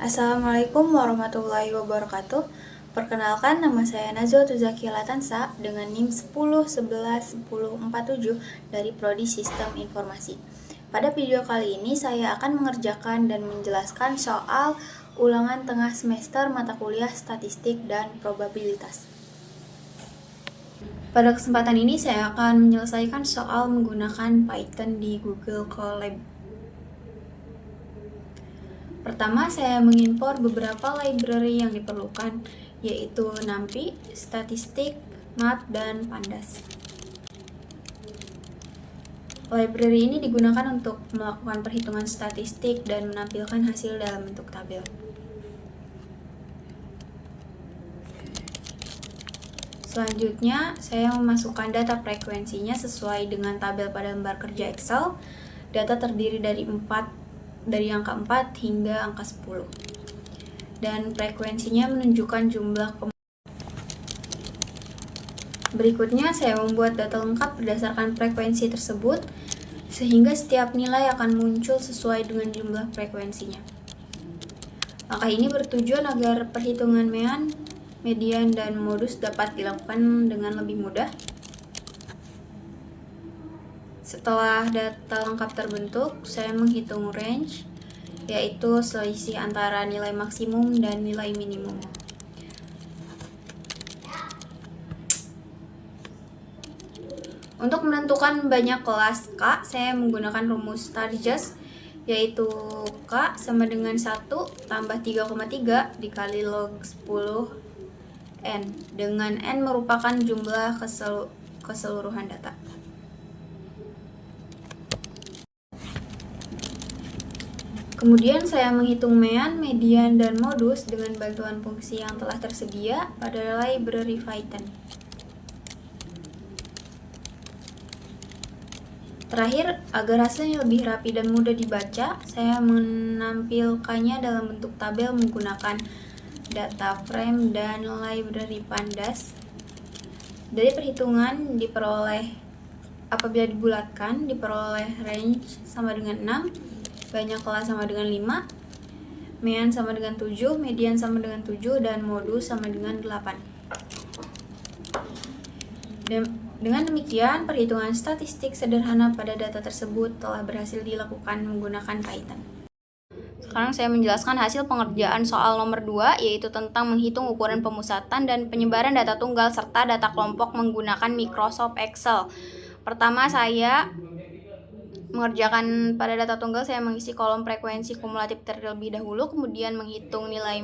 Assalamualaikum warahmatullahi wabarakatuh. Perkenalkan, nama saya Nazwa Tuzaki Latansa dengan NIM 10111047 dari Prodi Sistem Informasi. Pada video kali ini saya akan mengerjakan dan menjelaskan soal ulangan tengah semester mata kuliah statistik dan probabilitas. Pada kesempatan ini saya akan menyelesaikan soal menggunakan Python di Google Colab. Pertama, saya mengimpor beberapa library yang diperlukan, yaitu NumPy, Statistik, Math, dan Pandas. Library ini digunakan untuk melakukan perhitungan statistik dan menampilkan hasil dalam bentuk tabel. Selanjutnya, saya memasukkan data frekuensinya sesuai dengan tabel pada lembar kerja Excel. Data terdiri dari angka 4 hingga angka 10. Dan frekuensinya menunjukkan jumlah. Berikutnya, saya membuat data lengkap berdasarkan frekuensi tersebut, sehingga setiap nilai akan muncul sesuai dengan jumlah frekuensinya. Langkah ini bertujuan agar perhitungan median, dan modus dapat dilakukan dengan lebih mudah. Setelah data lengkap terbentuk, saya menghitung range, yaitu selisih antara nilai maksimum dan nilai minimum. Untuk menentukan banyak kelas K, saya menggunakan rumus Sturges, yaitu K sama dengan 1 tambah 3,3 dikali log 10 N, dengan N merupakan jumlah keseluruhan data. Kemudian saya menghitung median, dan modus dengan bantuan fungsi yang telah tersedia pada library Python. Terakhir, agar hasilnya lebih rapi dan mudah dibaca, saya menampilkannya dalam bentuk tabel menggunakan data frame dan library Pandas. Dari perhitungan apabila dibulatkan, diperoleh range sama dengan 6, banyak kelas sama dengan 5, mean sama dengan 7, median sama dengan 7, dan modus sama dengan 8. Dengan demikian, perhitungan statistik sederhana pada data tersebut telah berhasil dilakukan menggunakan Python. Sekarang saya menjelaskan hasil pengerjaan soal nomor 2, yaitu tentang menghitung ukuran pemusatan dan penyebaran data tunggal serta data kelompok menggunakan Microsoft Excel. Pertama, saya mengerjakan pada data tunggal, saya mengisi kolom frekuensi kumulatif terlebih dahulu, kemudian menghitung nilai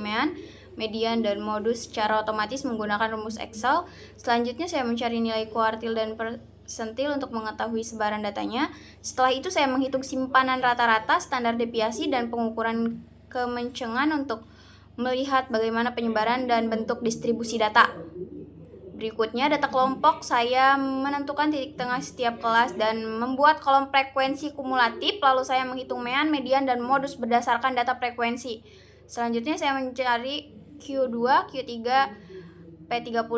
median, dan modus secara otomatis menggunakan rumus Excel. Selanjutnya saya mencari nilai kuartil dan persentil untuk mengetahui sebaran datanya. Setelah itu saya menghitung simpanan rata-rata, standar deviasi, dan pengukuran kemencengan untuk melihat bagaimana penyebaran dan bentuk distribusi data. Berikutnya, data kelompok, saya menentukan titik tengah setiap kelas dan membuat kolom frekuensi kumulatif, lalu saya menghitung median, dan modus berdasarkan data frekuensi. Selanjutnya saya mencari Q2, Q3, P30,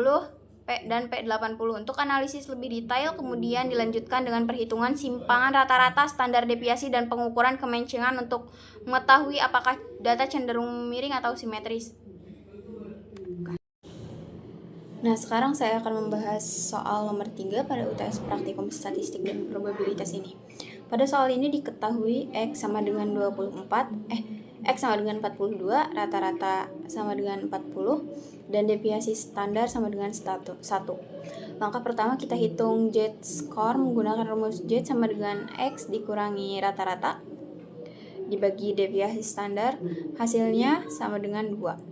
dan P80. Untuk analisis lebih detail, kemudian dilanjutkan dengan perhitungan simpangan rata-rata, standar deviasi, dan pengukuran kemencengan untuk mengetahui apakah data cenderung miring atau simetris. Nah, sekarang saya akan membahas soal nomor 3 pada UTS Praktikum Statistik dan Probabilitas ini. Pada soal ini diketahui X sama dengan 42, rata-rata sama dengan 40, dan deviasi standar sama dengan 1. Langkah pertama, kita hitung Z-score menggunakan rumus Z sama dengan X dikurangi rata-rata dibagi deviasi standar, hasilnya sama dengan 2.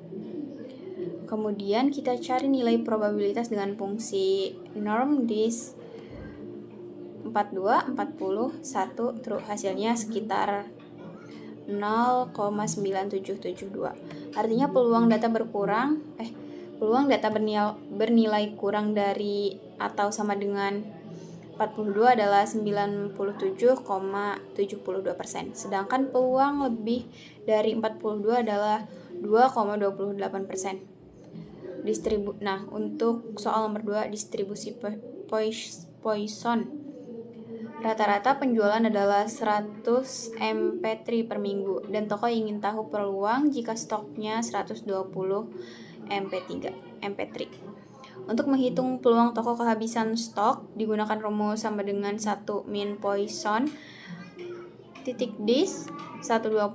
Kemudian kita cari nilai probabilitas dengan fungsi normdis 42, 40, 1, terus hasilnya sekitar 0,9772. Artinya peluang data bernilai kurang dari atau sama dengan 42 adalah 97,72%. Sedangkan peluang lebih dari 42 adalah 2,28%. Untuk soal nomor 2, distribusi Poisson. Rata-rata penjualan adalah 100 MP3 per minggu, dan toko ingin tahu peluang jika stoknya 120 MP3. Untuk menghitung peluang toko kehabisan stok, digunakan rumus sama dengan 1 min Poisson titik dis 120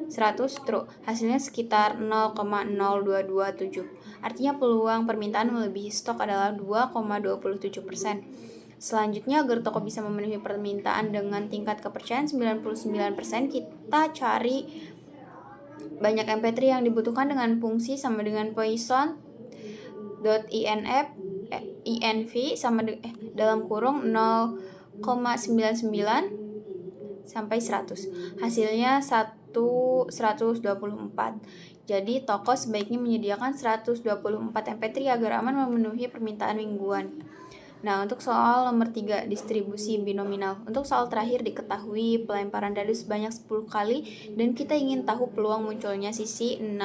100 true. Hasilnya sekitar 0,0227. Artinya peluang permintaan melebihi stok adalah 2,27%. Selanjutnya, agar toko bisa memenuhi permintaan dengan tingkat kepercayaan 99%, kita cari banyak MP3 yang dibutuhkan dengan fungsi sama dengan Poisson.inv sama dalam kurung 0,99 sampai 100. Hasilnya 124. Jadi toko sebaiknya menyediakan 124 MP3 agar aman memenuhi permintaan mingguan. Nah, untuk soal nomor 3, distribusi binominal. Untuk soal terakhir diketahui pelemparan dadu sebanyak 10 kali dan kita ingin tahu peluang munculnya sisi 6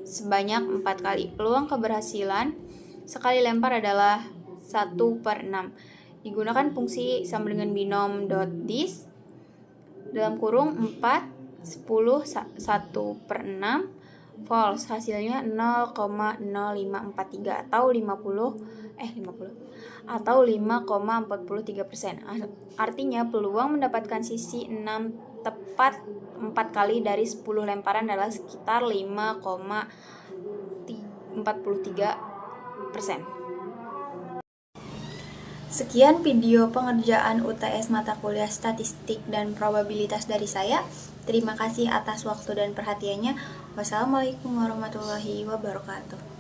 sebanyak 4 kali. Peluang keberhasilan sekali lempar adalah 1/6. Digunakan fungsi sama dengan binom.dis dalam kurung 4, 10, 1/6 false. Hasilnya 0,0543 atau 5,43%. Artinya peluang mendapatkan sisi 6 tepat 4 kali dari 10 lemparan adalah sekitar 5,43%. Sekian video pengerjaan UTS mata kuliah statistik dan probabilitas dari saya. Terima kasih atas waktu dan perhatiannya. Wassalamualaikum warahmatullahi wabarakatuh.